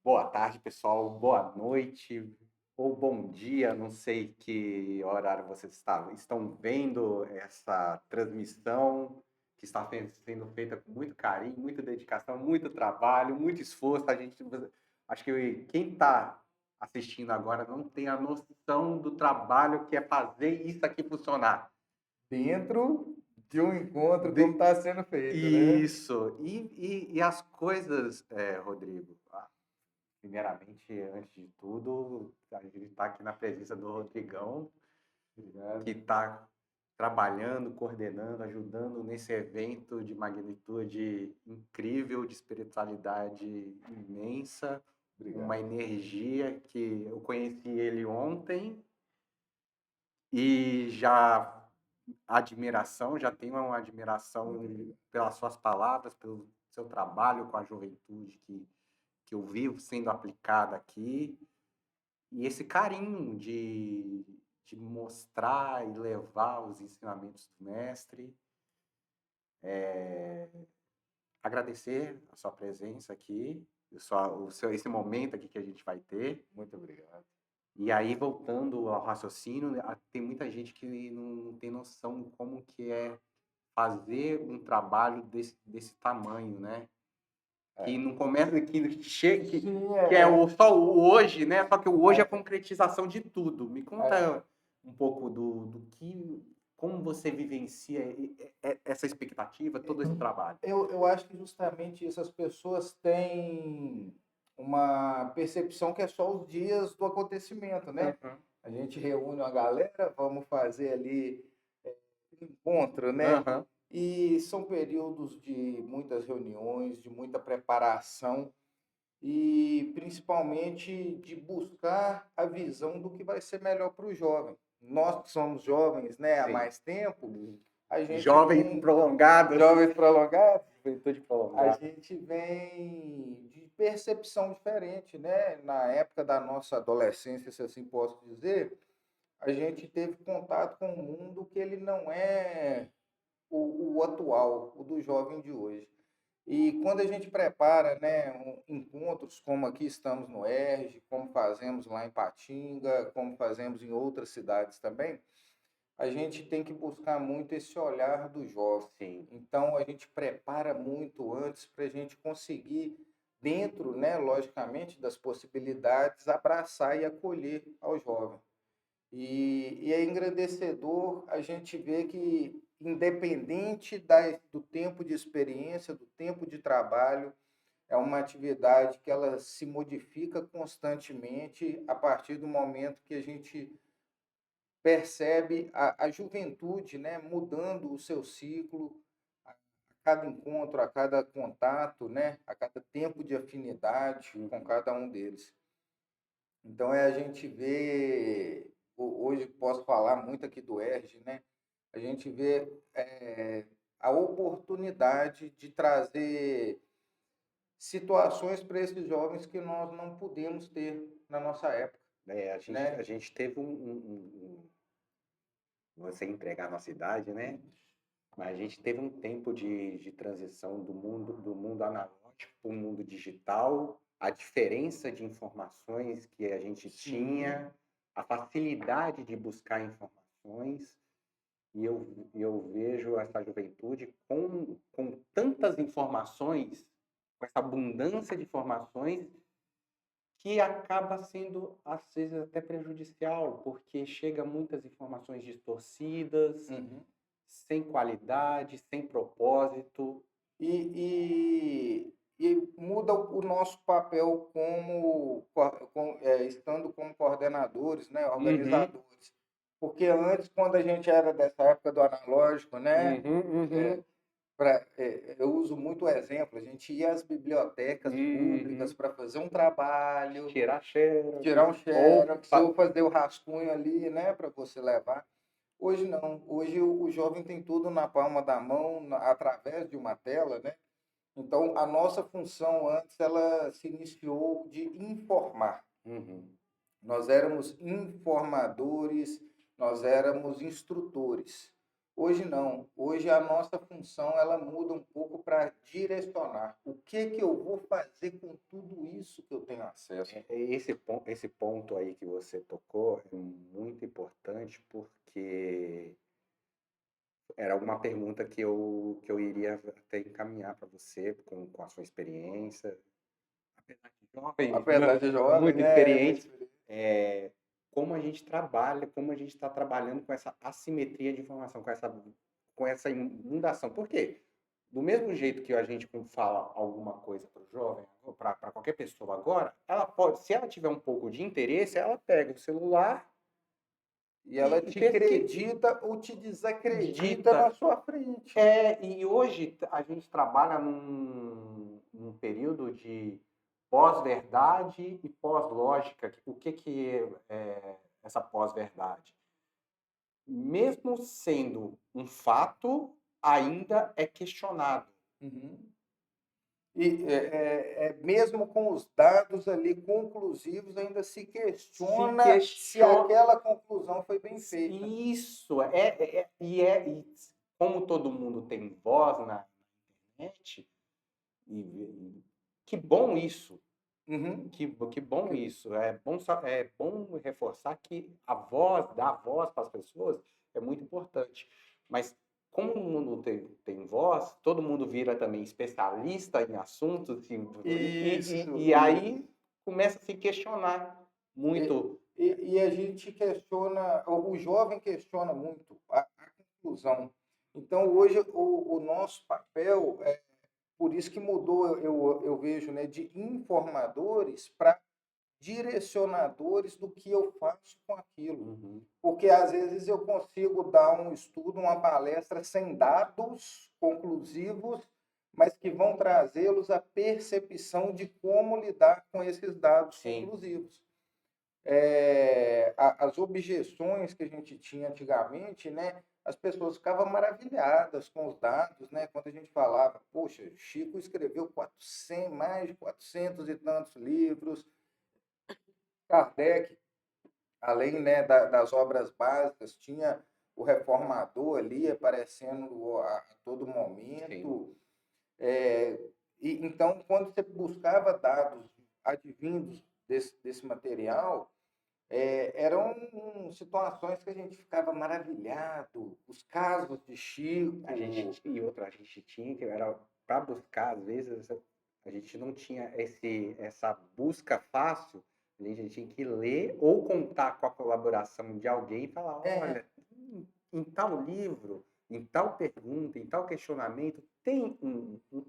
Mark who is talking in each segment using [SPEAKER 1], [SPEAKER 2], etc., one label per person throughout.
[SPEAKER 1] Boa tarde, pessoal. Boa noite ou bom dia. Não sei que horário vocês estão vendo essa transmissão que está sendo feita com muito carinho, muita dedicação, muito trabalho, muito esforço. Acho que quem está assistindo agora não tem a noção do trabalho que é fazer isso aqui funcionar.
[SPEAKER 2] Dentro de um encontro como
[SPEAKER 1] De-
[SPEAKER 2] está sendo feito, né?
[SPEAKER 1] Isso. E as coisas, Rodrigo. Primeiramente, antes de tudo, a gente está aqui na presença do Rodrigão, que
[SPEAKER 2] Obrigado,
[SPEAKER 1] está trabalhando, coordenando, ajudando nesse evento de magnitude incrível, de espiritualidade imensa, uma
[SPEAKER 2] obrigado.
[SPEAKER 1] energia que eu conheci ele ontem e já tenho uma
[SPEAKER 2] Muito
[SPEAKER 1] admiração
[SPEAKER 2] obrigado.
[SPEAKER 1] pelas suas palavras, pelo seu trabalho com a juventude que eu vi sendo aplicada aqui. E esse carinho de mostrar e levar os ensinamentos do mestre, agradecer a sua presença aqui, esse momento aqui que a gente vai ter.
[SPEAKER 2] Muito obrigado.
[SPEAKER 1] E aí, voltando ao raciocínio, né, tem muita gente que não tem noção de como que é fazer um trabalho desse tamanho, né? Que
[SPEAKER 2] É.
[SPEAKER 1] não começa,
[SPEAKER 2] Sim,
[SPEAKER 1] que é
[SPEAKER 2] é,
[SPEAKER 1] só o hoje, né? Só que o hoje é a
[SPEAKER 2] é,
[SPEAKER 1] concretização de tudo. Me
[SPEAKER 2] é,
[SPEAKER 1] conta um pouco como você vivencia essa expectativa, todo esse trabalho.
[SPEAKER 2] eu acho que justamente isso, as pessoas têm uma percepção que é só os dias do acontecimento, né?
[SPEAKER 1] Aham,
[SPEAKER 2] A gente reúne uma galera, vamos fazer ali um encontro, né?
[SPEAKER 1] aham,
[SPEAKER 2] E são períodos de muitas reuniões, de muita preparação e principalmente de buscar a visão do que vai ser melhor para o jovem. Nós que somos jovens, né, há
[SPEAKER 1] sim.
[SPEAKER 2] mais tempo, a gente
[SPEAKER 1] Jovens
[SPEAKER 2] vem,
[SPEAKER 1] prolongadas.
[SPEAKER 2] jovens prolongados,
[SPEAKER 1] Juventude
[SPEAKER 2] a
[SPEAKER 1] prolongada.
[SPEAKER 2] gente vem de percepção diferente, né? Na época da nossa adolescência, se assim posso dizer, a gente teve contato com um mundo que ele não é o atual, o do jovem de hoje. E quando a gente prepara, né, encontros como aqui estamos no ERJ, como fazemos lá em Patinga, como fazemos em outras cidades também, a gente tem que buscar muito esse olhar do jovem.
[SPEAKER 1] Sim.
[SPEAKER 2] Então a gente prepara muito antes para a gente conseguir, dentro, né, logicamente, das possibilidades, abraçar e acolher ao jovem. E é engrandecedor a gente ver que, independente do tempo de experiência, do tempo de trabalho, é uma atividade que ela se modifica constantemente a partir do momento que a gente percebe a juventude, né, mudando o seu ciclo a cada encontro, a cada contato, né, a cada tempo de afinidade com
[SPEAKER 1] Uhum.
[SPEAKER 2] cada um deles. Então, a gente vê, hoje posso falar muito aqui do ERJ, né? A gente vê a oportunidade de trazer situações para esses jovens que nós não pudemos ter na nossa época,
[SPEAKER 1] A
[SPEAKER 2] né?
[SPEAKER 1] gente teve você empregar a nossa idade, né? Mas a gente teve um tempo de transição do mundo analógico para o mundo digital, a diferença de informações que a gente
[SPEAKER 2] Sim,
[SPEAKER 1] tinha, a facilidade de buscar informações, eu vejo essa juventude com tantas informações, com essa abundância de informações, que acaba sendo, às vezes, até prejudicial, porque chega muitas informações distorcidas,
[SPEAKER 2] uhum.
[SPEAKER 1] sem qualidade, sem propósito.
[SPEAKER 2] E muda o nosso papel estando como coordenadores, né,
[SPEAKER 1] Uhum,
[SPEAKER 2] organizadores. Porque antes, quando a gente era dessa época do analógico, né,
[SPEAKER 1] uhum, uhum,
[SPEAKER 2] eu uso muito o exemplo, a gente ia às bibliotecas públicas
[SPEAKER 1] uhum.
[SPEAKER 2] para fazer um trabalho,
[SPEAKER 1] Tirar xerox,
[SPEAKER 2] tirar um
[SPEAKER 1] ou
[SPEAKER 2] xerox ou fazer o rascunho ali, né, para você levar. Hoje não, hoje o jovem tem tudo na palma da mão, através de uma tela, né? Então, a nossa função antes, ela se iniciou de informar.
[SPEAKER 1] uhum,
[SPEAKER 2] Nós éramos informadores, nós éramos instrutores. Hoje não. Hoje a nossa função ela muda um pouco para direcionar. O que que eu vou fazer com tudo isso que eu tenho acesso?
[SPEAKER 1] Esse ponto aí que você tocou é muito importante porque era uma pergunta que eu iria até encaminhar para você com a sua experiência, apesar de jovem,
[SPEAKER 2] Apesar de jovem,
[SPEAKER 1] muito
[SPEAKER 2] né? É muito
[SPEAKER 1] experiente,
[SPEAKER 2] diferente.
[SPEAKER 1] como a gente trabalha, como a gente está trabalhando com essa assimetria de informação, com essa inundação. Por quê? Do mesmo jeito que a gente fala alguma coisa para o jovem, para qualquer pessoa agora, ela pode, se ela tiver um pouco de interesse, ela pega o celular
[SPEAKER 2] E ela
[SPEAKER 1] e
[SPEAKER 2] te
[SPEAKER 1] pesquisa,
[SPEAKER 2] acredita ou te desacredita
[SPEAKER 1] digita.
[SPEAKER 2] na sua frente.
[SPEAKER 1] E hoje a gente trabalha num período de pós-verdade e pós-lógica. O que é essa pós-verdade? Mesmo sendo um fato, ainda é questionado.
[SPEAKER 2] Uhum. E mesmo com os dados ali conclusivos, ainda se
[SPEAKER 1] Se
[SPEAKER 2] questiona se
[SPEAKER 1] questiona.
[SPEAKER 2] aquela conclusão foi bem feita.
[SPEAKER 1] Isso, e como todo mundo tem voz na internet, e que bom isso.
[SPEAKER 2] Uhum.
[SPEAKER 1] Que bom isso. É bom reforçar que a voz, dar voz para as pessoas é muito importante. Mas como o mundo tem voz, todo mundo vira também especialista em assuntos
[SPEAKER 2] Isso,
[SPEAKER 1] e aí começa a se questionar
[SPEAKER 2] E,
[SPEAKER 1] muito.
[SPEAKER 2] e a gente questiona, o jovem questiona muito a conclusão. Então, hoje, o nosso papel, por isso que mudou, eu vejo, né, de informadores para direcionadores do que eu faço com aquilo.
[SPEAKER 1] Uhum.
[SPEAKER 2] Porque, às vezes, eu consigo dar um estudo, uma palestra sem dados conclusivos, mas que vão trazê-los à percepção de como lidar com esses dados
[SPEAKER 1] Sim.
[SPEAKER 2] conclusivos. As objeções que a gente tinha antigamente, né, as pessoas ficavam maravilhadas com os dados, né, quando a gente falava, poxa, Chico escreveu 400, mais de 400 e tantos livros, Kardec, além, né, das obras básicas, tinha o Reformador ali aparecendo a todo
[SPEAKER 1] Sim.
[SPEAKER 2] momento. É, então, quando você buscava dados advindos desse material, eram situações que a gente ficava maravilhado, os casos de Chico.
[SPEAKER 1] A gente tinha que era para buscar, às vezes, a gente não tinha essa busca fácil, a gente tinha que ler ou contar com a colaboração de alguém e falar,
[SPEAKER 2] É,
[SPEAKER 1] olha, em tal livro, em tal pergunta, em tal questionamento, tem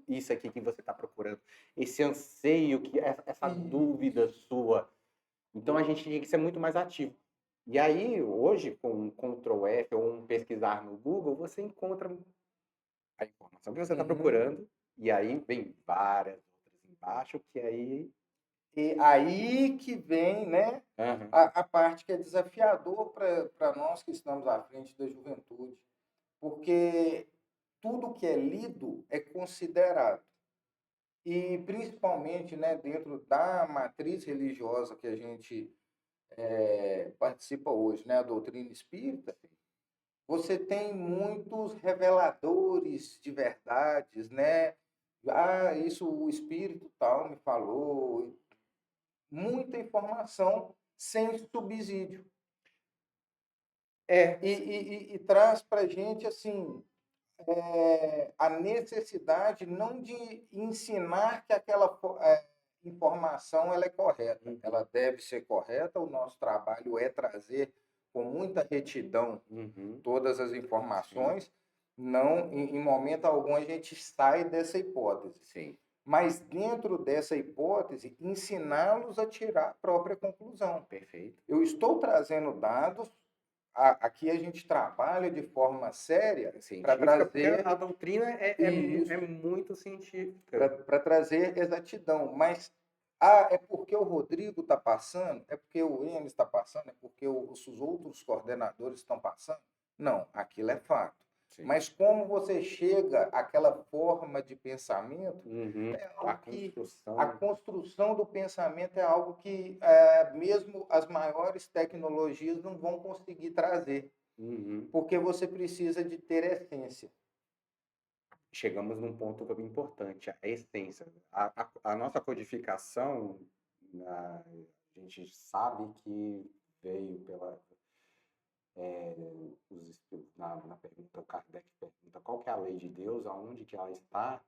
[SPEAKER 1] isso aqui que você está procurando, esse anseio, essa dúvida sua. Então a gente tinha que ser muito mais ativo. E aí, hoje, com um Ctrl F ou um pesquisar no Google, você encontra a informação que você está
[SPEAKER 2] uhum.
[SPEAKER 1] procurando, e aí vem várias outras embaixo, que aí.
[SPEAKER 2] E aí que vem, né,
[SPEAKER 1] Aham.
[SPEAKER 2] a parte que é desafiador para nós que estamos à frente da juventude, porque tudo que é lido é considerado. E principalmente, né, dentro da matriz religiosa que a gente participa hoje, né, a doutrina espírita, você tem muitos reveladores de verdades, né? Ah, isso o espírito tal me falou. Muita informação sem subsídio.
[SPEAKER 1] É,
[SPEAKER 2] E traz para a gente, assim, a necessidade não de ensinar que aquela informação ela é correta. Ela deve ser correta, o nosso trabalho é trazer com muita retidão
[SPEAKER 1] uhum,
[SPEAKER 2] todas as
[SPEAKER 1] sim,
[SPEAKER 2] informações, não, em momento algum a gente sai dessa hipótese.
[SPEAKER 1] sim,
[SPEAKER 2] Mas dentro dessa hipótese, ensiná-los a tirar a própria conclusão.
[SPEAKER 1] perfeito.
[SPEAKER 2] Eu estou trazendo dados, aqui a gente trabalha de forma séria para
[SPEAKER 1] Científica, porque
[SPEAKER 2] trazer
[SPEAKER 1] a doutrina é
[SPEAKER 2] isso,
[SPEAKER 1] muito científica.
[SPEAKER 2] para trazer exatidão. Mas é porque o Rodrigo está passando, é porque o Enes está passando, é porque os outros coordenadores estão passando. Não, aquilo é fato.
[SPEAKER 1] Sim.
[SPEAKER 2] Mas como você chega àquela forma de pensamento,
[SPEAKER 1] Uhum.
[SPEAKER 2] é
[SPEAKER 1] A
[SPEAKER 2] algo que
[SPEAKER 1] construção.
[SPEAKER 2] a construção do pensamento é algo que mesmo as maiores tecnologias não vão conseguir trazer.
[SPEAKER 1] Uhum.
[SPEAKER 2] porque você precisa de ter essência.
[SPEAKER 1] Chegamos num ponto importante, a essência. A nossa codificação, a gente sabe que veio pela, na pergunta, o Kardec pergunta qual que é a lei de Deus, aonde que ela está,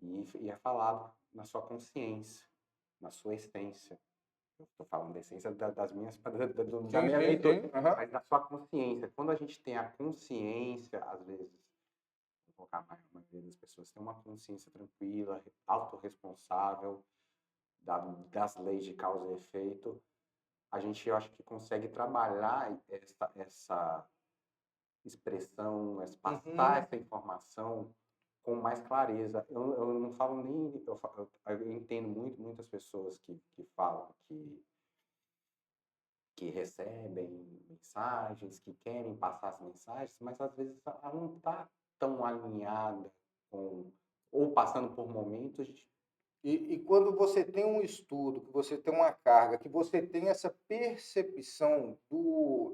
[SPEAKER 1] e é falado na sua consciência, na sua essência. Eu estou falando da essência das minhas, da
[SPEAKER 2] Sim,
[SPEAKER 1] minha
[SPEAKER 2] sim,
[SPEAKER 1] leitura,
[SPEAKER 2] sim. Aham.
[SPEAKER 1] mas da sua consciência. Quando a gente tem a consciência, às vezes, vou colocar a maioria das pessoas tem uma consciência tranquila, autorresponsável das leis de causa e efeito, a gente, eu acho que consegue trabalhar essa expressão, passar
[SPEAKER 2] Uhum.
[SPEAKER 1] essa informação com mais clareza. Eu não falo nem. Eu entendo muitas pessoas que falam que recebem mensagens, que querem passar as mensagens, mas às vezes ela não está tão alinhada com. Ou passando por momentos de.
[SPEAKER 2] E quando você tem um estudo, que você tem uma carga, que você tem essa percepção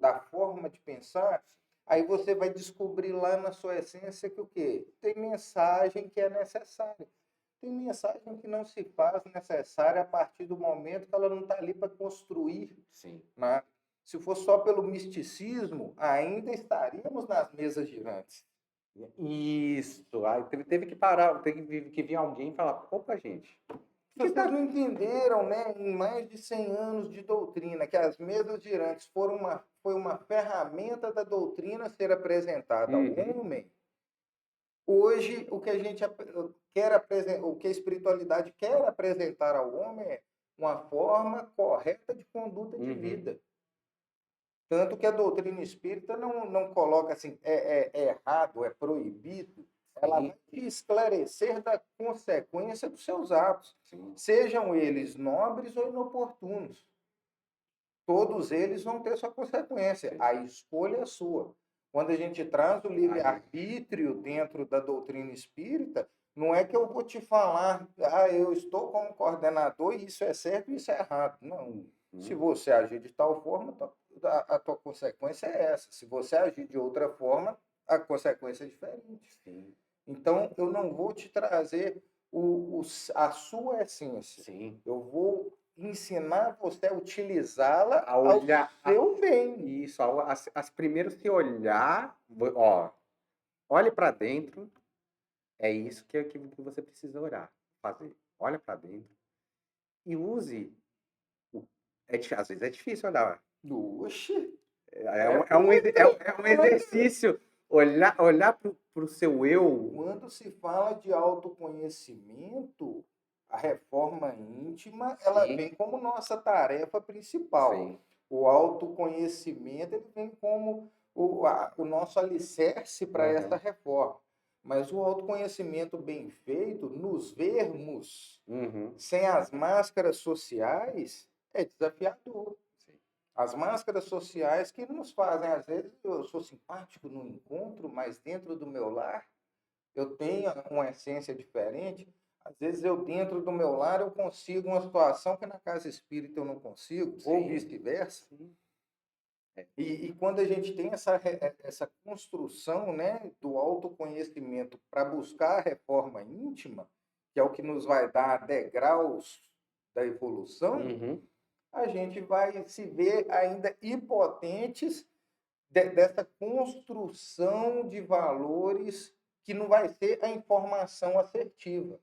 [SPEAKER 2] da forma de pensar, aí você vai descobrir lá na sua essência que o quê? Tem mensagem que é necessária. Tem mensagem que não se faz necessária a partir do momento que ela não está ali para construir,
[SPEAKER 1] Sim.
[SPEAKER 2] né? Se for só pelo misticismo, ainda estaríamos nas mesas girantes.
[SPEAKER 1] Isso. Aí teve que parar, teve que vir alguém e falar: opa, gente.
[SPEAKER 2] Vocês não entenderam, né, em mais de 100 anos de doutrina, que as mesas girantes foi uma ferramenta da doutrina ser apresentada ao
[SPEAKER 1] Uhum.
[SPEAKER 2] homem. Hoje, o que a gente quer apresentar, o que a espiritualidade quer apresentar ao homem é uma forma correta de conduta de
[SPEAKER 1] Uhum.
[SPEAKER 2] vida. Tanto que a doutrina espírita não coloca assim, é errado, é proibido. Ela vai te esclarecer da consequência dos seus atos,
[SPEAKER 1] Sim.
[SPEAKER 2] sejam eles nobres ou inoportunos. Todos eles vão ter sua consequência.
[SPEAKER 1] Sim.
[SPEAKER 2] A escolha é sua. Quando a gente traz o livre-arbítrio dentro da doutrina espírita, não é que eu vou te falar, eu estou como coordenador e isso é certo e isso é errado. Não. Se você agir de tal forma, a tua consequência é essa. Se você agir de outra forma, a consequência é diferente.
[SPEAKER 1] Sim.
[SPEAKER 2] Então, eu não vou te trazer a sua essência.
[SPEAKER 1] Sim.
[SPEAKER 2] Eu vou ensinar você a utilizá-la
[SPEAKER 1] A olhar
[SPEAKER 2] ao seu bem.
[SPEAKER 1] isso, as primeiros se olhar, ó, olhe para dentro, é isso que você precisa orar, fazer. Olha para dentro e use às vezes é difícil olhar.
[SPEAKER 2] Oxe,
[SPEAKER 1] É um exercício olhar para o seu eu.
[SPEAKER 2] quando se fala de autoconhecimento, a reforma íntima, ela
[SPEAKER 1] Sim.
[SPEAKER 2] vem como nossa tarefa principal.
[SPEAKER 1] Sim.
[SPEAKER 2] O autoconhecimento, ele vem como o nosso alicerce para essa reforma. Mas o autoconhecimento bem feito, nos vermos, sem as máscaras sociais, é desafiador.
[SPEAKER 1] Sim.
[SPEAKER 2] As máscaras sociais que nos fazem, às vezes, eu sou simpático no encontro, mas dentro do meu lar, eu tenho uma essência diferente. Às vezes, eu dentro do meu lar, eu consigo uma situação que na casa espírita eu não consigo, ou
[SPEAKER 1] Sim.
[SPEAKER 2] vice-versa.
[SPEAKER 1] Sim.
[SPEAKER 2] E quando a gente tem essa construção, né, do autoconhecimento para buscar a reforma íntima, que é o que nos vai dar degraus da evolução, a gente vai se ver ainda impotentes dessa construção de valores que não vai ser a informação assertiva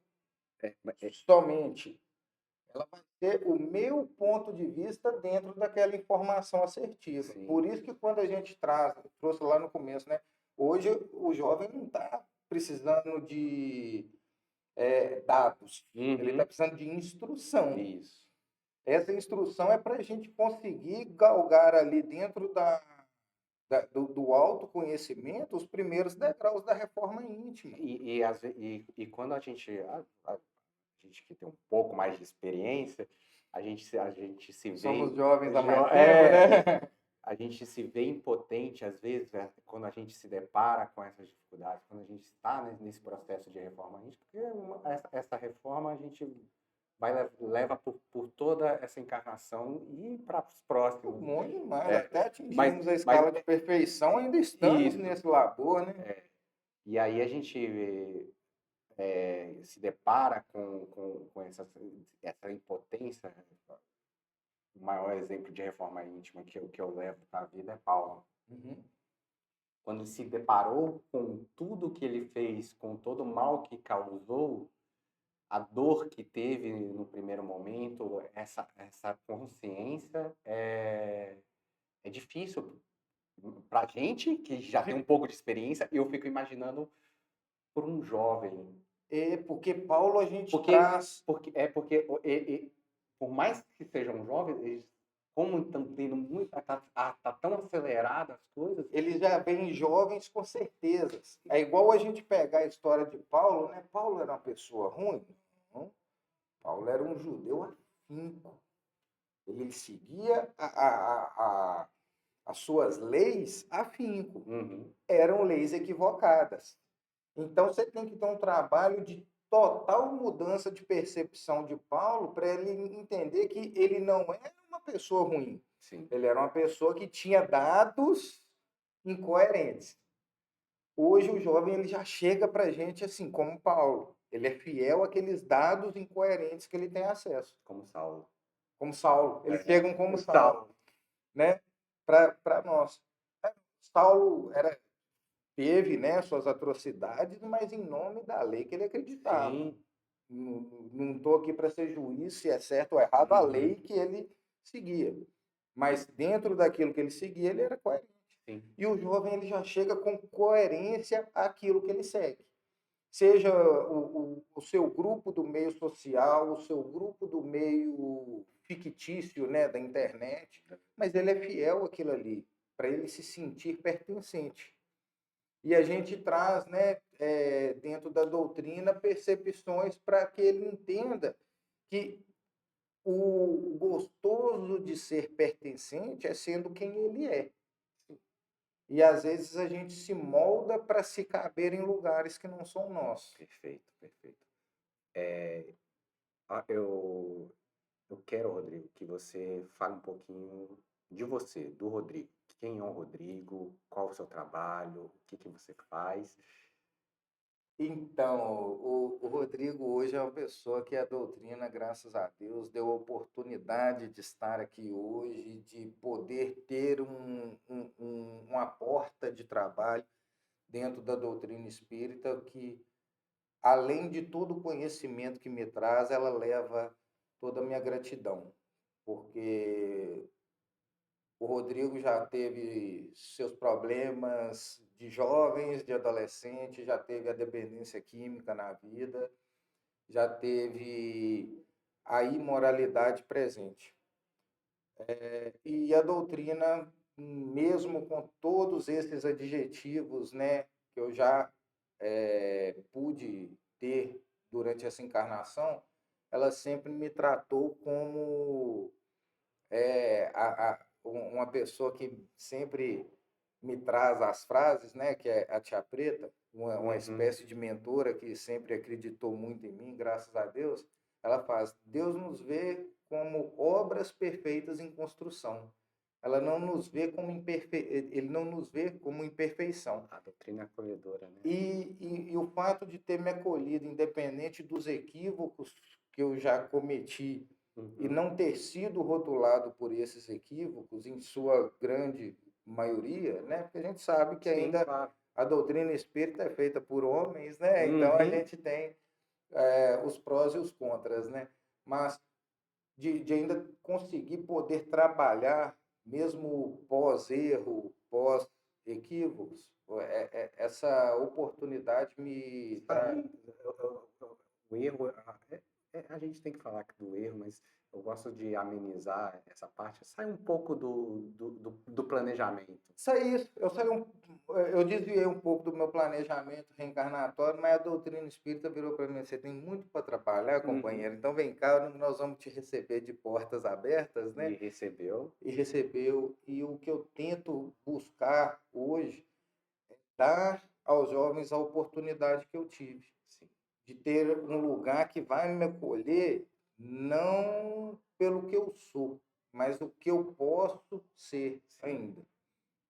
[SPEAKER 2] somente. Ela vai ter o meu ponto de vista dentro daquela informação assertiva.
[SPEAKER 1] Sim.
[SPEAKER 2] Por isso que quando a gente trouxe lá no começo, né? Hoje o jovem não está precisando de dados, ele está precisando de instrução.
[SPEAKER 1] Isso.
[SPEAKER 2] Essa instrução é para a gente conseguir galgar ali dentro do autoconhecimento os primeiros degraus da reforma íntima.
[SPEAKER 1] E quando a gente que tem um pouco mais de experiência, a gente se vê.
[SPEAKER 2] Somos jovens há mais tempo, né?
[SPEAKER 1] A gente se vê impotente, às vezes, quando a gente se depara com essas dificuldades, quando a gente está nesse processo de reforma íntima, porque essa reforma a gente leva por toda essa encarnação e para os próximos.
[SPEAKER 2] Muito demais,
[SPEAKER 1] É,
[SPEAKER 2] até
[SPEAKER 1] mas,
[SPEAKER 2] atingirmos a escala de perfeição, ainda estamos
[SPEAKER 1] isso.
[SPEAKER 2] nesse labor, né?
[SPEAKER 1] E aí a gente se depara com essa impotência. O maior exemplo de reforma íntima que eu levo para a vida é Paulo.
[SPEAKER 2] Uhum.
[SPEAKER 1] Quando ele se deparou com tudo que ele fez, com todo o mal que causou, a dor que teve no primeiro momento, essa consciência é difícil para a gente, que já tem um pouco de experiência. Eu fico imaginando por um jovem.
[SPEAKER 2] Porque Paulo a gente
[SPEAKER 1] Porque
[SPEAKER 2] traz...
[SPEAKER 1] por mais que sejam jovens, eles, como estão tendo muito, tá tão acelerada as coisas.
[SPEAKER 2] Eles já vêm jovens com certezas. É igual a gente pegar a história de Paulo, né? Paulo era uma pessoa ruim? Não. Paulo era um judeu afinco. Ele seguia as suas leis afinco.
[SPEAKER 1] Uhum.
[SPEAKER 2] Eram leis equivocadas. Então você tem que ter um trabalho de total mudança de percepção de Paulo para ele entender que ele não era uma pessoa ruim.
[SPEAKER 1] Sim.
[SPEAKER 2] Ele era uma pessoa que tinha dados incoerentes. Hoje o jovem ele já chega para a gente assim, como Paulo. Ele é fiel àqueles dados incoerentes que ele tem acesso.
[SPEAKER 1] Como Saulo.
[SPEAKER 2] Como Saulo. Eles chegam como Saulo, né? Para nós. Saulo teve, né, suas atrocidades, mas em nome da lei que ele acreditava.
[SPEAKER 1] Sim.
[SPEAKER 2] Não estou aqui para ser juiz se é certo ou errado a lei que ele seguia. Mas dentro daquilo que ele seguia, ele era coerente.
[SPEAKER 1] Sim.
[SPEAKER 2] E o jovem ele já chega com coerência àquilo que ele segue. Seja o seu grupo do meio social, o seu grupo do meio fictício, né, da internet, mas ele é fiel àquilo ali, para ele se sentir pertencente. E a gente traz, né, dentro da doutrina, percepções para que ele entenda que o gostoso de ser pertencente é sendo quem ele é. E às vezes a gente se molda para se caber em lugares que não são nossos.
[SPEAKER 1] Perfeito, perfeito. Eu quero, Rodrigo, que você fale um pouquinho de você, do Rodrigo. Quem é o Rodrigo? Qual o seu trabalho? O que você faz?
[SPEAKER 2] Então, o Rodrigo hoje é uma pessoa que a doutrina, graças a Deus, deu a oportunidade de estar aqui hoje, de poder ter uma porta de trabalho dentro da doutrina espírita que, além de todo o conhecimento que me traz, ela leva toda a minha gratidão, porque o Rodrigo já teve seus problemas de jovens, de adolescente, já teve a dependência química na vida, já teve a imoralidade presente. E a doutrina, mesmo com todos esses adjetivos, né, que eu já pude ter durante essa encarnação, ela sempre me tratou como uma pessoa que sempre me traz as frases, né, que é a Tia Preta, uma espécie de mentora que sempre acreditou muito em mim, graças a Deus. Ela faz: Deus nos vê como obras perfeitas em construção. Ela não nos vê como Ele não nos vê como imperfeição.
[SPEAKER 1] A doutrina acolhedora, né?
[SPEAKER 2] E o fato de ter me acolhido, independente dos equívocos que eu já cometi, e não ter sido rotulado por esses equívocos, em sua grande maioria, né? Porque a gente sabe que ainda
[SPEAKER 1] claro,
[SPEAKER 2] a doutrina espírita é feita por homens, né? Então a gente tem os prós e os contras, né? Mas de ainda conseguir poder trabalhar, mesmo pós-erro, pós-equívocos, essa oportunidade me dá...
[SPEAKER 1] O erro, a gente tem que falar do erro, mas eu gosto de amenizar essa parte. Sai um pouco do planejamento.
[SPEAKER 2] Eu desviei um pouco do meu planejamento reencarnatório, mas a doutrina espírita virou para mim: você tem muito para trabalhar, companheiro, então vem cá, nós vamos te receber de portas abertas, né?
[SPEAKER 1] E recebeu.
[SPEAKER 2] E recebeu. E o que eu tento buscar hoje é dar aos jovens a oportunidade que eu tive.
[SPEAKER 1] Sim.
[SPEAKER 2] De ter um lugar que vai me acolher não pelo que eu sou, mas o que eu posso ser
[SPEAKER 1] Sim.
[SPEAKER 2] ainda.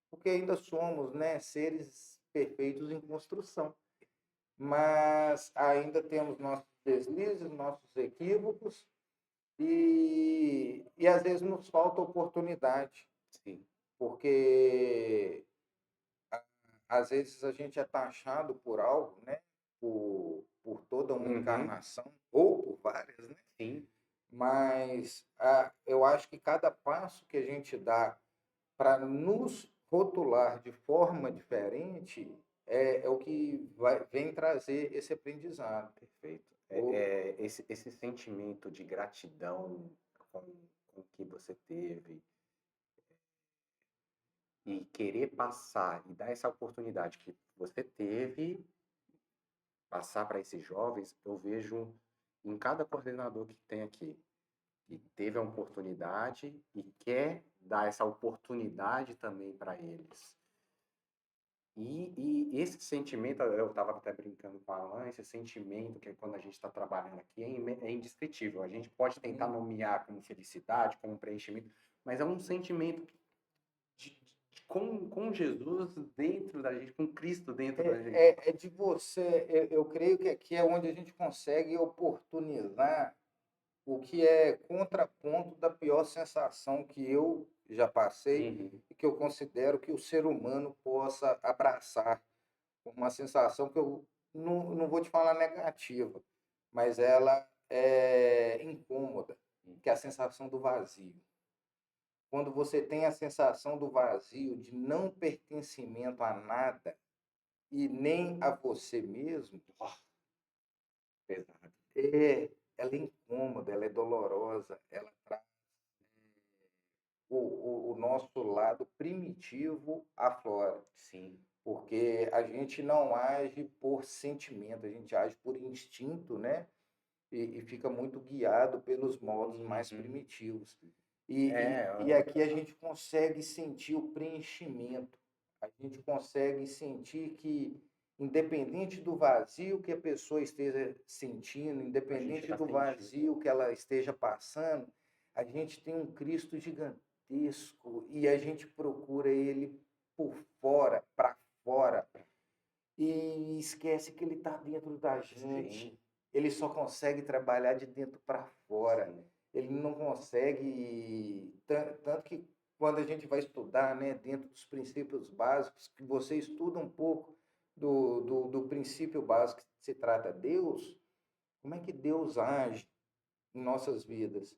[SPEAKER 2] Porque ainda somos, né, seres perfeitos em construção, mas ainda temos nossos deslizes, nossos equívocos, e às vezes nos falta oportunidade,
[SPEAKER 1] Sim.
[SPEAKER 2] porque às vezes a gente é taxado por algo, né? Por toda uma
[SPEAKER 1] Uhum.
[SPEAKER 2] encarnação, ou por várias, né?
[SPEAKER 1] Sim.
[SPEAKER 2] Mas eu acho que cada passo que a gente dá para nos rotular de forma diferente é o que vem trazer esse aprendizado.
[SPEAKER 1] Perfeito.
[SPEAKER 2] O-
[SPEAKER 1] Esse sentimento de gratidão com, com o que você teve e querer passar e dar essa oportunidade que você teve, passar para esses jovens, eu vejo em cada coordenador que tem aqui, que teve a oportunidade e quer dar essa oportunidade também para eles. E esse sentimento, eu estava até brincando com a Alan, esse sentimento que quando a gente está trabalhando aqui é indescritível. A gente pode tentar
[SPEAKER 2] Hum,
[SPEAKER 1] nomear como felicidade, como preenchimento, mas é um sentimento com Jesus dentro da gente, com Cristo dentro da gente.
[SPEAKER 2] É de você, eu creio que aqui é onde a gente consegue oportunizar o que é contraponto da pior sensação que eu já passei
[SPEAKER 1] Uhum.
[SPEAKER 2] e que eu considero que o ser humano possa abraçar. Uma sensação que eu não vou te falar negativa, mas ela é incômoda, que é a sensação do vazio. Quando você tem a sensação do vazio, de não pertencimento a nada e nem a você mesmo,
[SPEAKER 1] Pesado.
[SPEAKER 2] ela é incômoda, ela é dolorosa, ela traz o nosso lado primitivo aflora.
[SPEAKER 1] Sim.
[SPEAKER 2] Porque a gente não age por sentimento, a gente age por instinto, né? E fica muito guiado pelos modos mais
[SPEAKER 1] Uhum.
[SPEAKER 2] primitivos.
[SPEAKER 1] É,
[SPEAKER 2] E aqui a gente consegue sentir o preenchimento, a gente consegue sentir que, independente do vazio que a pessoa esteja sentindo,
[SPEAKER 1] a gente
[SPEAKER 2] independente
[SPEAKER 1] está
[SPEAKER 2] do
[SPEAKER 1] sentindo.
[SPEAKER 2] vazio que ela esteja passando, a gente tem um Cristo gigantesco e a gente procura ele por fora, para fora, e esquece que ele está dentro da
[SPEAKER 1] Sim,
[SPEAKER 2] gente. Ele só consegue trabalhar de dentro para fora.
[SPEAKER 1] sim.
[SPEAKER 2] Ele não consegue. Tanto que quando a gente vai estudar, né, dentro dos princípios básicos, que você estuda um pouco do princípio básico que se trata Deus, como é que Deus age em nossas vidas?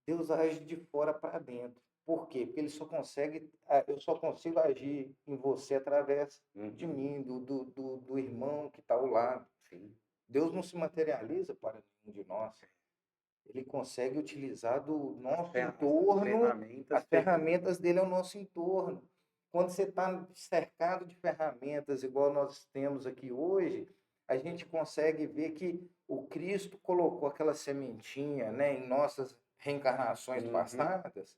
[SPEAKER 2] Deus age de fora para dentro. Por quê? Porque ele só consegue, eu só consigo agir em você através de
[SPEAKER 1] Uhum.
[SPEAKER 2] mim, do irmão que está ao lado.
[SPEAKER 1] Sim.
[SPEAKER 2] Deus não se materializa para nenhum de nós. Ele consegue utilizar do nosso
[SPEAKER 1] As
[SPEAKER 2] entorno,
[SPEAKER 1] ferramentas
[SPEAKER 2] as ferramentas dele é o nosso entorno. Quando você está cercado de ferramentas, igual nós temos aqui hoje, a gente consegue ver que o Cristo colocou aquela sementinha, né, em nossas reencarnações
[SPEAKER 1] Uhum.
[SPEAKER 2] passadas,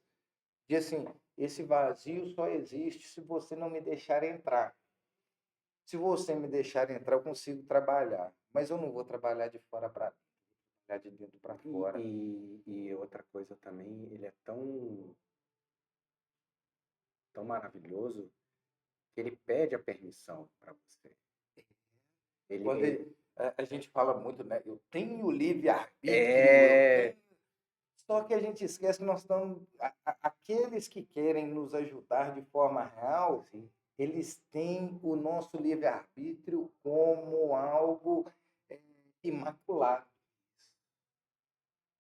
[SPEAKER 2] de assim, esse vazio só existe se você não me deixar entrar. Se você me deixar entrar, eu consigo trabalhar, mas eu não vou trabalhar de fora para trabalhar de dentro para fora.
[SPEAKER 1] E outra coisa também, ele é tão maravilhoso que ele pede a permissão para você.
[SPEAKER 2] Quando
[SPEAKER 1] Ele
[SPEAKER 2] a gente fala muito, né? Eu tenho livre-arbítrio, eu
[SPEAKER 1] é,
[SPEAKER 2] tenho. Só que a gente esquece que nós estamos. Aqueles que querem nos ajudar de forma real,
[SPEAKER 1] sim,
[SPEAKER 2] eles têm o nosso livre-arbítrio como algo imaculado.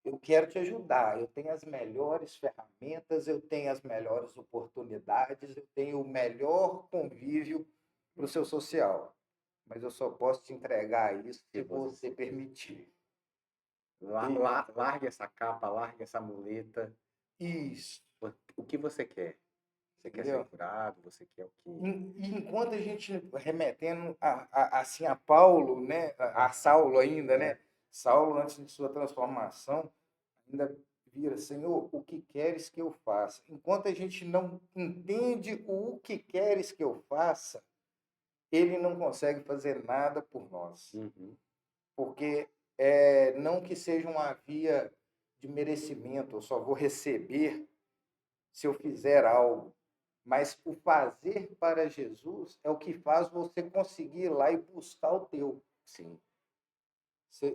[SPEAKER 2] Eu quero te ajudar, eu tenho as melhores ferramentas, eu tenho as melhores oportunidades, eu tenho o melhor convívio para o seu social. Mas eu só posso te entregar isso
[SPEAKER 1] se
[SPEAKER 2] se você
[SPEAKER 1] você
[SPEAKER 2] permitir.
[SPEAKER 1] largue essa capa, largue essa muleta.
[SPEAKER 2] Isso,
[SPEAKER 1] O que você quer? Você quer ser
[SPEAKER 2] entendeu?
[SPEAKER 1] curado? Você quer o quê?
[SPEAKER 2] E enquanto a gente remetendo assim a Paulo, né, a Saulo ainda,
[SPEAKER 1] É,
[SPEAKER 2] né? Saulo, antes de sua transformação, ainda vira, Senhor, o que queres que eu faça? Enquanto a gente não entende o que queres que eu faça, ele não consegue fazer nada por nós.
[SPEAKER 1] uhum.
[SPEAKER 2] Porque não que seja uma via de merecimento, eu só vou receber se eu fizer algo. Mas o fazer para Jesus é o que faz você conseguir ir lá e buscar o teu.
[SPEAKER 1] Sim.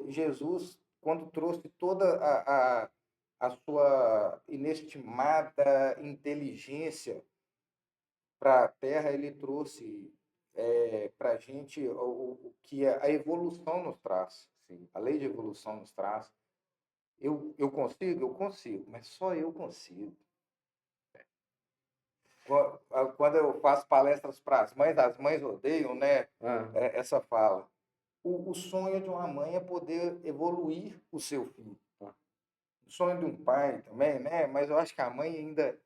[SPEAKER 2] Jesus, quando trouxe toda a sua inestimada inteligência para a Terra, ele trouxe para a gente o que a evolução nos traz.
[SPEAKER 1] Sim.
[SPEAKER 2] A lei de evolução nos traz. Eu consigo? Eu consigo, mas só eu consigo. Quando eu faço palestras para as mães odeiam, né, essa fala. O sonho de uma mãe é poder evoluir o seu filho. O sonho de um pai também, né? Mas eu acho que a mãe ainda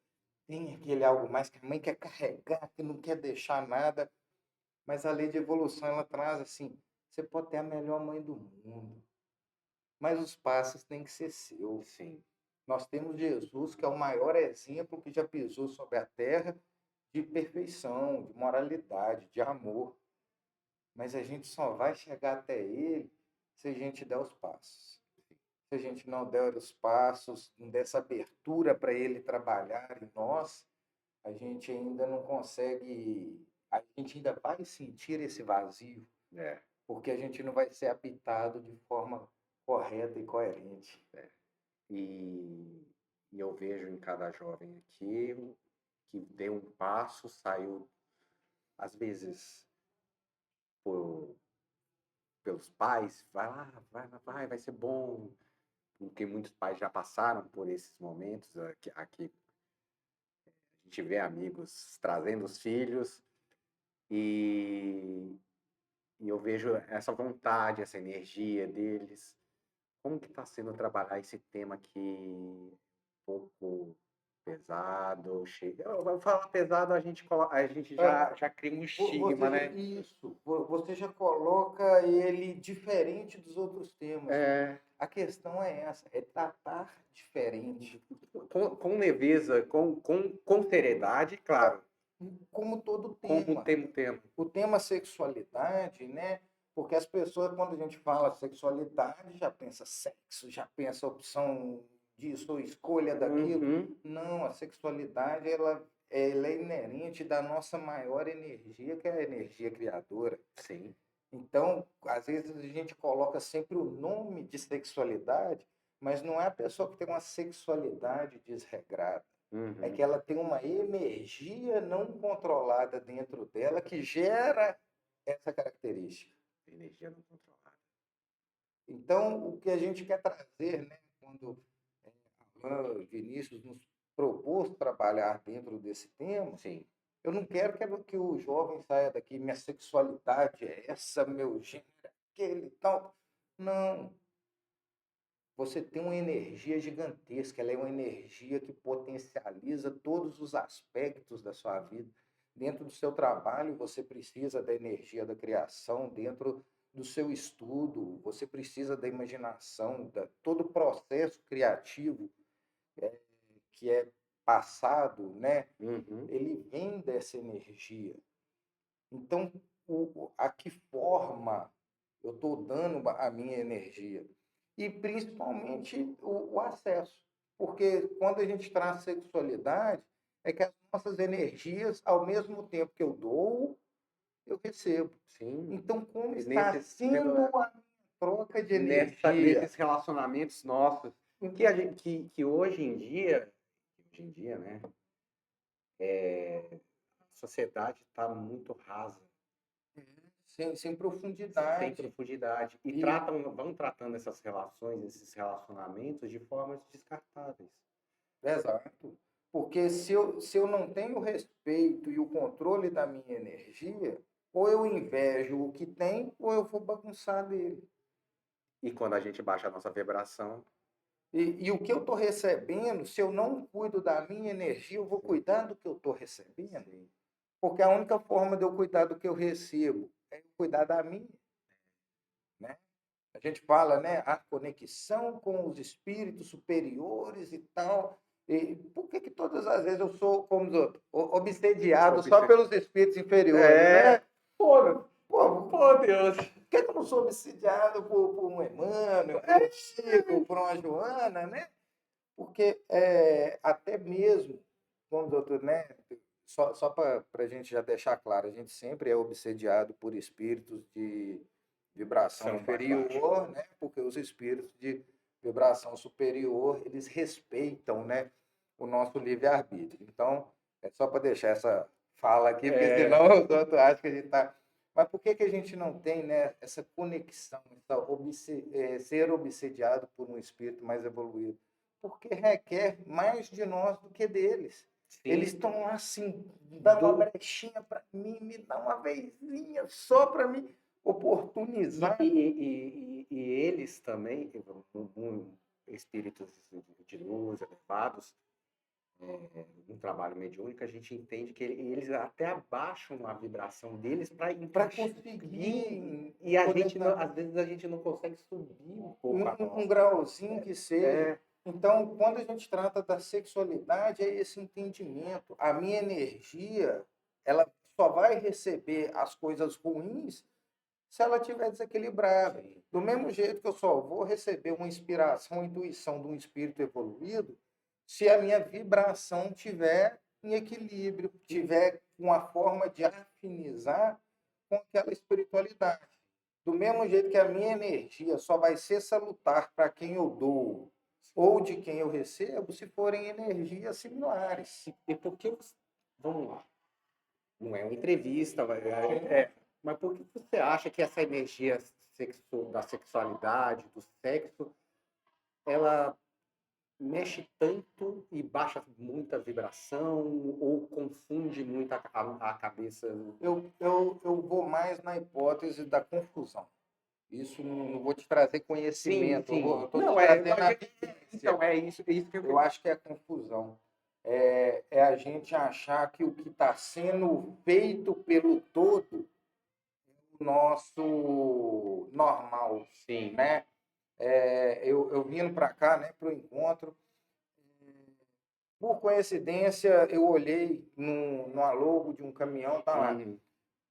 [SPEAKER 2] tem aquele algo mais que a mãe quer carregar, que não quer deixar nada. Mas a lei de evolução, ela traz assim, você pode ter a melhor mãe do mundo, mas os passos têm que ser seus.
[SPEAKER 1] Sim.
[SPEAKER 2] Nós temos Jesus, que é o maior exemplo que já pisou sobre a terra de perfeição, de moralidade, de amor. Mas a gente só vai chegar até ele se a gente der os passos. Se a gente não der os passos, não der essa abertura para ele trabalhar em nós, a gente ainda não consegue, a gente ainda vai sentir esse vazio, porque a gente não vai ser habitado de forma correta e coerente.
[SPEAKER 1] E eu vejo em cada jovem aqui que deu um passo, saiu, às vezes, pelos pais, vai lá, vai ser bom, porque muitos pais já passaram por esses momentos. Aqui a gente vê amigos trazendo os filhos e eu vejo essa vontade, essa energia deles. Como que está sendo trabalhar esse tema aqui um pouco pesado, cheio? Eu vou falar pesado, a gente já cria um estigma, né?
[SPEAKER 2] Isso, você já coloca ele diferente dos outros temas. A questão é essa, é tratar diferente.
[SPEAKER 1] Com leveza, com seriedade, claro.
[SPEAKER 2] Como todo
[SPEAKER 1] Como
[SPEAKER 2] tema. O tema sexualidade, né? Porque as pessoas, quando a gente fala sexualidade, já pensa sexo, já pensa opção disso ou escolha daquilo. Não, a sexualidade, ela é inerente da nossa maior energia, que é a energia criadora.
[SPEAKER 1] Sim.
[SPEAKER 2] Então, às vezes a gente coloca sempre o nome de sexualidade, mas não é a pessoa que tem uma sexualidade desregrada. É que ela tem uma energia não controlada dentro dela que gera essa característica.
[SPEAKER 1] Energia não controlada.
[SPEAKER 2] Então, o que a gente quer trazer, né, quando Alain, Vinícius nos propôs trabalhar dentro desse tema,
[SPEAKER 1] sim,
[SPEAKER 2] eu não quero que o jovem saia daqui, minha sexualidade é essa, meu gênero é aquele e tal. Não. Você tem uma energia gigantesca, ela é uma energia que potencializa todos os aspectos da sua vida. Dentro do seu trabalho, você precisa da energia da criação, dentro do seu estudo, você precisa da imaginação, todo o processo criativo que é passado, né? Ele vem dessa energia. Então, a que forma eu estou dando a minha energia? E principalmente o acesso. Porque quando a gente traz sexualidade, é que as nossas energias, ao mesmo tempo que eu dou, eu recebo.
[SPEAKER 1] Sim.
[SPEAKER 2] Então, como está sendo a troca de energia?
[SPEAKER 1] Nesses relacionamentos nossos, que hoje em dia, né, a sociedade está muito rasa.
[SPEAKER 2] Sem profundidade.
[SPEAKER 1] Sem profundidade. E vão tratando essas relações, esses relacionamentos de formas descartáveis.
[SPEAKER 2] Exato. Porque se eu não tenho o respeito e o controle da minha energia, ou eu invejo o que tem, ou eu vou bagunçar dele.
[SPEAKER 1] E quando a gente baixa a nossa vibração...
[SPEAKER 2] E o que eu estou recebendo, se eu não cuido da minha energia, eu vou cuidar do que eu estou recebendo. Porque a única forma de eu cuidar do que eu recebo é cuidar da minha. Né? A gente fala, né, a conexão com os espíritos superiores e tal. E por que todas as vezes eu sou, como os outros, obsediado só pelos espíritos inferiores, né? Pô, Deus. Por que eu não sou obsediado por um Emmanuel, por um Chico, por uma Joana, né? Porque até mesmo, como doutor, né? Só para a gente já deixar claro, a gente sempre é obsediado por espíritos de vibração
[SPEAKER 1] São mais baixos.
[SPEAKER 2] inferior, né? Porque os espíritos de vibração superior, eles respeitam, né, o nosso livre-arbítrio. Então, é só para deixar essa fala aqui, porque senão os outros acham que a gente está. Mas por que que a gente não tem, né, essa conexão, ser obsediado por um espírito mais evoluído? Porque requer mais de nós do que deles. Eles
[SPEAKER 1] Sim,
[SPEAKER 2] estão lá assim, dá uma
[SPEAKER 1] do,
[SPEAKER 2] brechinha para mim, me dá uma vezinha só para me oportunizar.
[SPEAKER 1] e eles também, espíritos de luz elevados, no trabalho mediúnico, a gente entende que eles até abaixam a vibração deles para
[SPEAKER 2] Para conseguir
[SPEAKER 1] e a gente
[SPEAKER 2] conectar
[SPEAKER 1] às vezes a gente não consegue subir um pouco a
[SPEAKER 2] um
[SPEAKER 1] nossa.
[SPEAKER 2] grauzinho que seja.
[SPEAKER 1] É,
[SPEAKER 2] Então, quando a gente trata da sexualidade, é esse entendimento. A minha energia, ela só vai receber as coisas ruins se ela estiver desequilibrada.
[SPEAKER 1] sim.
[SPEAKER 2] Do mesmo jeito que eu só vou receber uma inspiração, uma intuição de um espírito evoluído, se a minha vibração tiver em equilíbrio, tiver uma forma de afinizar com aquela espiritualidade. Do mesmo jeito que a minha energia só vai ser salutar para quem eu dou ou de quem eu recebo, se forem energias similares.
[SPEAKER 1] E por que vamos lá, não é uma entrevista, mas por que você acha que essa energia da sexualidade, do sexo, ela mexe tanto e baixa muita vibração ou confunde muito a cabeça?
[SPEAKER 2] Eu vou mais na hipótese da confusão. Isso não vou te trazer
[SPEAKER 1] Sim,
[SPEAKER 2] conhecimento, eu
[SPEAKER 1] sim.
[SPEAKER 2] estou te
[SPEAKER 1] Não,
[SPEAKER 2] trazendo a
[SPEAKER 1] então,
[SPEAKER 2] vivência.
[SPEAKER 1] é isso que
[SPEAKER 2] Eu acho que é a confusão. É a gente achar que o que está sendo feito pelo todo é o nosso normal,
[SPEAKER 1] Sim.
[SPEAKER 2] né? Eu vindo para cá, né, para o encontro, por coincidência, eu olhei no logo de um caminhão, tá lá.
[SPEAKER 1] Uhum.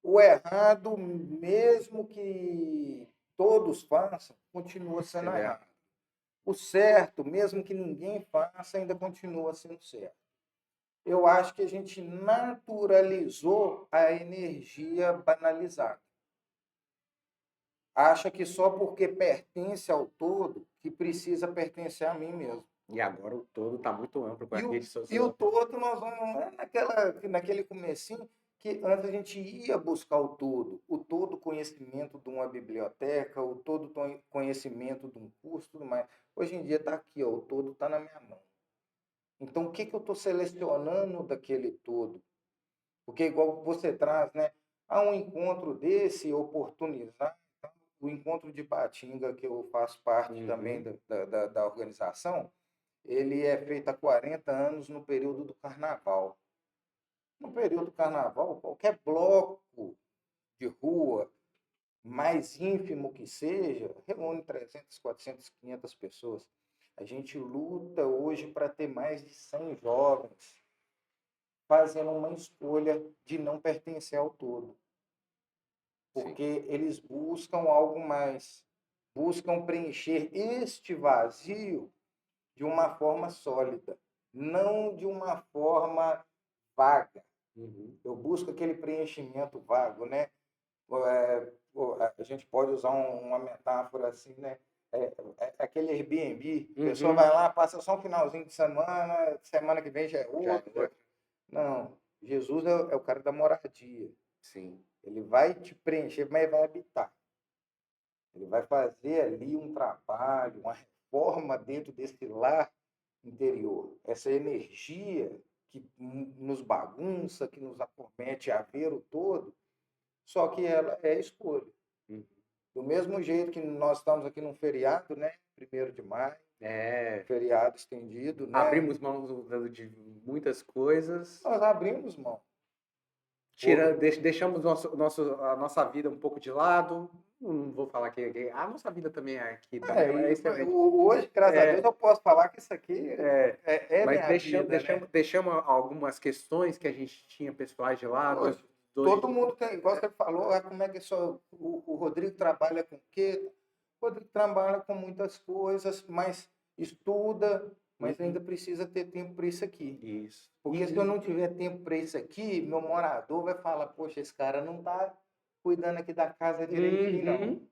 [SPEAKER 2] O errado, mesmo que todos façam, continua sendo
[SPEAKER 1] Entendeu?
[SPEAKER 2] errado. O certo, mesmo que ninguém faça, ainda continua sendo certo. Eu acho que a gente naturalizou a energia banalizada. Acha que só porque pertence ao todo que precisa pertencer a mim mesmo.
[SPEAKER 1] E agora o todo está muito amplo com a
[SPEAKER 2] E
[SPEAKER 1] rede
[SPEAKER 2] o
[SPEAKER 1] social.
[SPEAKER 2] todo nós vamos lá naquele comecinho que antes a gente ia buscar o todo conhecimento de uma biblioteca, o todo conhecimento de um curso, tudo mais. Hoje em dia está aqui, ó, o todo está na minha mão. Então, o que que eu estou selecionando daquele todo? Porque igual você traz, né? Há um encontro desse, oportunizar, o encontro de Patinga, que eu faço parte também
[SPEAKER 1] Uhum.
[SPEAKER 2] da organização, ele é feito há 40 anos no período do carnaval. No período do carnaval, qualquer bloco de rua, mais ínfimo que seja, reúne 300, 400, 500 pessoas. A gente luta hoje para ter mais de 100 jovens fazendo uma escolha de não pertencer ao todo. Porque eles buscam algo mais, buscam preencher este vazio de uma forma sólida, não de uma forma vaga.
[SPEAKER 1] Uhum.
[SPEAKER 2] Eu busco aquele preenchimento vago, né? A gente pode usar uma metáfora assim, né? Aquele Airbnb, a pessoa vai lá, passa só um finalzinho de semana, semana que vem já é outra. Não, Jesus é o cara da moradia.
[SPEAKER 1] Sim.
[SPEAKER 2] Ele vai te preencher, mas vai habitar. Ele vai fazer ali um trabalho, uma reforma dentro desse lar interior. Essa energia que nos bagunça, que nos acomete a ver o todo, só que ela é escolha.
[SPEAKER 1] Uhum.
[SPEAKER 2] Do mesmo jeito que nós estamos aqui num feriado, né? 1º de maio, feriado estendido, né?
[SPEAKER 1] Abrimos mão de muitas coisas.
[SPEAKER 2] Nós abrimos mão.
[SPEAKER 1] Deixamos a nossa vida um pouco de lado. Não vou falar que a nossa vida também é aqui também, é excelente.
[SPEAKER 2] Hoje, graças a Deus, eu posso falar que isso aqui
[SPEAKER 1] mas
[SPEAKER 2] minha vida, né?
[SPEAKER 1] deixamos algumas questões que a gente tinha pessoais de lado.
[SPEAKER 2] Poxa, todo mundo tem, igual você falou, como é que o Rodrigo trabalha com o quê? O Rodrigo trabalha com muitas coisas, mas estuda, mas ainda precisa ter tempo para isso aqui.
[SPEAKER 1] Isso.
[SPEAKER 2] Porque se eu não tiver tempo para isso aqui, meu morador vai falar, poxa, esse cara não está cuidando aqui da casa direitinho, não.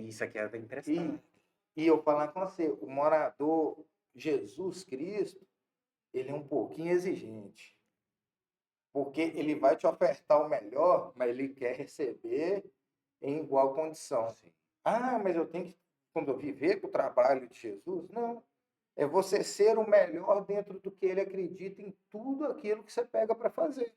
[SPEAKER 1] Isso aqui é da impressão.
[SPEAKER 2] E eu falar com você, o morador Jesus Cristo, ele é um pouquinho exigente. Porque ele vai te ofertar o melhor, mas ele quer receber em igual condição.
[SPEAKER 1] Sim.
[SPEAKER 2] Ah, mas eu tenho que, quando eu viver com o trabalho de Jesus? Não. É você ser o melhor dentro do que ele acredita em tudo aquilo que você pega para fazer.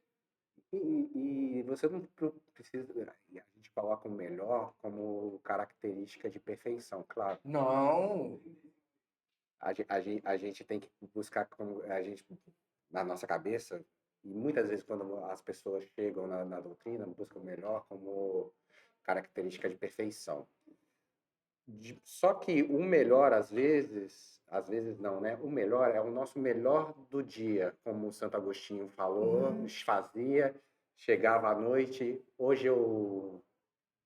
[SPEAKER 1] E você não precisa. A gente coloca o melhor como característica de perfeição, claro.
[SPEAKER 2] Não.
[SPEAKER 1] A gente tem que buscar na nossa cabeça, e muitas vezes quando as pessoas chegam na doutrina, buscam o melhor como característica de perfeição. Só que o melhor, às vezes não, né? O melhor é o nosso melhor do dia, como o Santo Agostinho falou, fazia, chegava à noite, hoje eu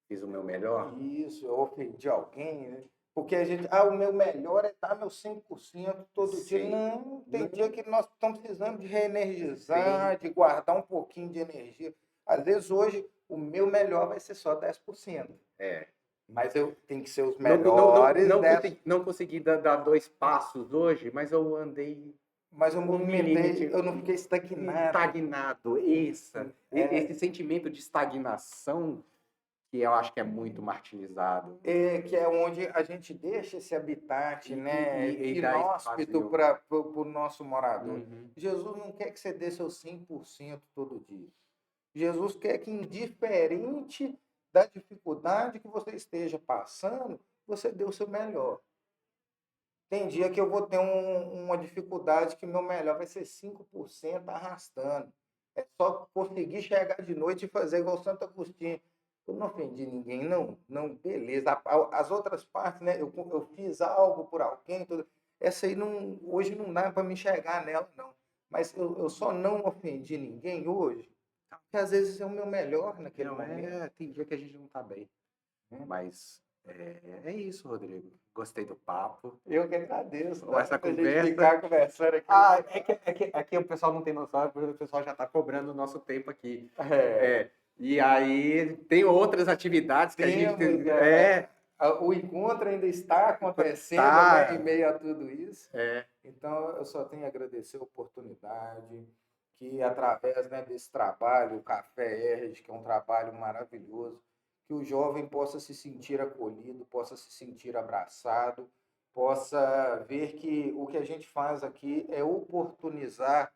[SPEAKER 1] fiz o meu melhor.
[SPEAKER 2] Isso, eu ofendi alguém, né? Porque a gente, o meu melhor é dar meu 100% todo dia.
[SPEAKER 1] Sim.
[SPEAKER 2] Não, tem dia que nós estamos precisando de reenergizar, de guardar um pouquinho de energia. Às vezes hoje o meu melhor vai ser só 10%. Mas eu tenho que ser os melhores.
[SPEAKER 1] Não consegui dar 2 passos hoje, mas eu andei.
[SPEAKER 2] Mas eu movimentei, eu não fiquei
[SPEAKER 1] estagnado. Esse sentimento de estagnação que eu acho que é muito martirizado.
[SPEAKER 2] Que é onde a gente deixa esse habitat, né, inóspito para o nosso morador. Jesus não quer que você dê seu 100% todo dia. Jesus quer que, indiferente da dificuldade que você esteja passando, você dê o seu melhor. Tem dia que eu vou ter uma dificuldade que meu melhor vai ser 5% arrastando. É só conseguir chegar de noite e fazer igual Santo Agostinho. Eu não ofendi ninguém, não. Não, beleza. As outras partes, né? Eu fiz algo por alguém, tudo. Essa aí não, hoje não dá para me enxergar nela, não. Mas eu só não ofendi ninguém hoje, porque às vezes é o meu melhor naquele momento.
[SPEAKER 1] Tem dia que a gente não está bem. Mas é isso, Rodrigo. Gostei do papo.
[SPEAKER 2] Eu que agradeço.
[SPEAKER 1] Essa conversa.
[SPEAKER 2] Gente ficar conversando aqui.
[SPEAKER 1] Aqui o pessoal não tem noção, porque o pessoal já está cobrando o nosso tempo aqui. E aí tem outras atividades que a gente...
[SPEAKER 2] O encontro ainda está acontecendo, né, em meio a tudo isso. Então, eu só tenho a agradecer a oportunidade, que através, né, desse trabalho, o Café RD, que é um trabalho maravilhoso, que o jovem possa se sentir acolhido, possa se sentir abraçado, possa ver que o que a gente faz aqui é oportunizar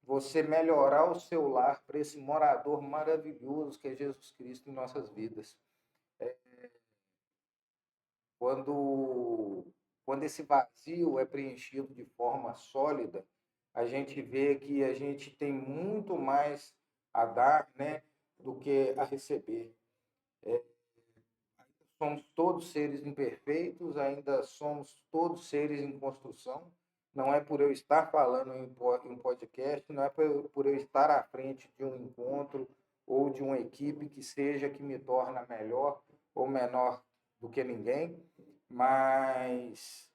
[SPEAKER 2] você melhorar o seu lar para esse morador maravilhoso que é Jesus Cristo em nossas vidas. Quando esse vazio é preenchido de forma sólida, a gente vê que a gente tem muito mais a dar, né, do que a receber. Somos todos seres imperfeitos, ainda somos todos seres em construção. Não é por eu estar falando em um podcast, não é por eu estar à frente de um encontro ou de uma equipe que me torna melhor ou menor do que ninguém, mas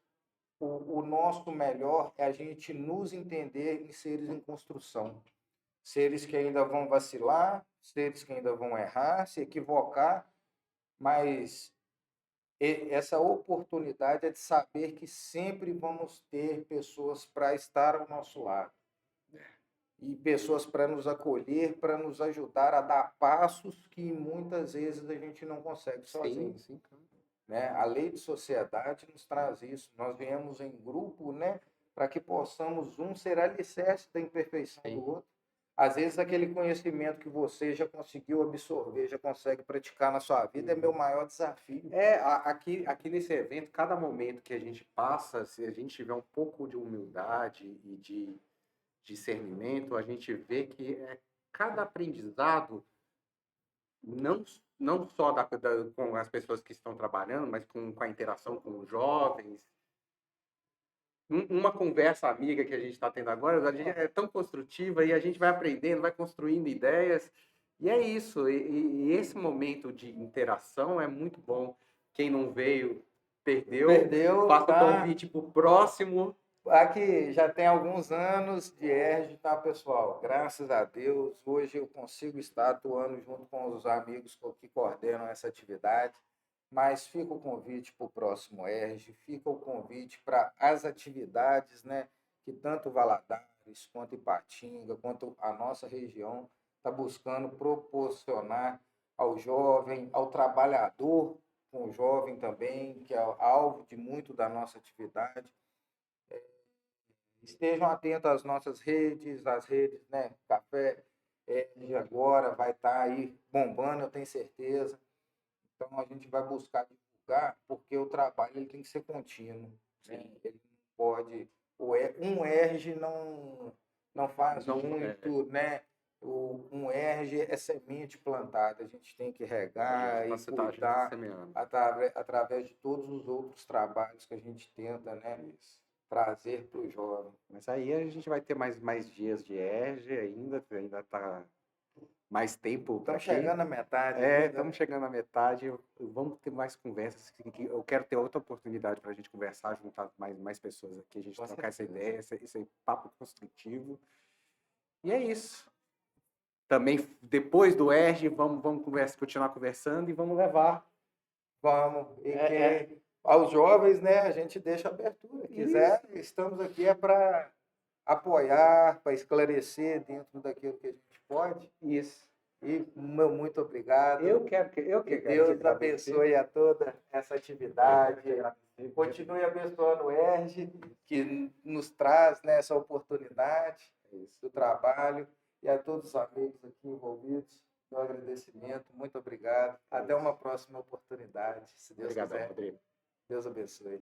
[SPEAKER 2] o nosso melhor é a gente nos entender em seres em construção. Seres que ainda vão vacilar, seres que ainda vão errar, se equivocar, mas essa oportunidade é de saber que sempre vamos ter pessoas para estar ao nosso lado. E pessoas para nos acolher, para nos ajudar a dar passos que muitas vezes a gente não consegue sozinho.
[SPEAKER 1] Sim.
[SPEAKER 2] Né? A lei de sociedade nos traz isso. Nós viemos em grupo, né, para que possamos ser alicerce da imperfeição do outro. Às vezes, aquele conhecimento que você já conseguiu absorver, já consegue praticar na sua vida, é meu maior desafio.
[SPEAKER 1] Aqui nesse evento, cada momento que a gente passa, se a gente tiver um pouco de humildade e de discernimento, a gente vê que cada aprendizado, não só com as pessoas que estão trabalhando, mas com a interação com os jovens. Uma conversa amiga que a gente está tendo agora, a gente é tão construtiva e a gente vai aprendendo, vai construindo ideias. E é isso. E esse momento de interação é muito bom. Quem não veio, perdeu. Faça o convite para o próximo.
[SPEAKER 2] Aqui já tem alguns anos de ERJ, tá, pessoal? Graças a Deus, hoje eu consigo estar atuando junto com os amigos que coordenam essa atividade, mas fica o convite para o próximo ERJ, fica o convite para as atividades, né, que tanto Valadares, quanto Ipatinga, quanto a nossa região está buscando proporcionar ao jovem, ao trabalhador, com o jovem também, que é alvo de muito da nossa atividade. Estejam atentos às nossas redes, às redes, né? Café de agora vai estar aí bombando, eu tenho certeza. Então a gente vai buscar divulgar, porque o trabalho ele tem que ser contínuo, né? Ele não pode, um ERJ não faz
[SPEAKER 1] Não,
[SPEAKER 2] muito, né? Um ERJ é semente plantada, a gente tem que regar e
[SPEAKER 1] você tá junto
[SPEAKER 2] cuidar
[SPEAKER 1] semeando.
[SPEAKER 2] através de todos os outros trabalhos que a gente tenta, né?
[SPEAKER 1] Isso.
[SPEAKER 2] Trazer para o jovem.
[SPEAKER 1] Mas aí a gente vai ter mais dias de ERJ ainda tá mais tempo
[SPEAKER 2] Estamos
[SPEAKER 1] aqui.
[SPEAKER 2] chegando à metade
[SPEAKER 1] Estamos chegando à metade. Vamos ter mais conversas. Eu quero ter outra oportunidade para a gente conversar, juntar mais pessoas aqui, a gente
[SPEAKER 2] Com
[SPEAKER 1] trocar essa
[SPEAKER 2] certeza.
[SPEAKER 1] ideia, esse papo construtivo. E é isso. Também, depois do ERJ, vamos continuar conversando e vamos levar.
[SPEAKER 2] Vamos. Aos jovens, né, a gente deixa abertura. Quiser, estamos aqui para apoiar, para esclarecer dentro daquilo que a gente pode.
[SPEAKER 1] Isso.
[SPEAKER 2] E muito obrigado.
[SPEAKER 1] Eu que
[SPEAKER 2] Deus abençoe a toda essa atividade. Continue abençoando o ERJ, que nos traz, né, essa oportunidade do trabalho. E a todos os amigos aqui envolvidos, meu agradecimento. Muito obrigado. Até uma próxima oportunidade, se Deus
[SPEAKER 1] Obrigado,
[SPEAKER 2] quiser.
[SPEAKER 1] Rodrigo.
[SPEAKER 2] Deus abençoe.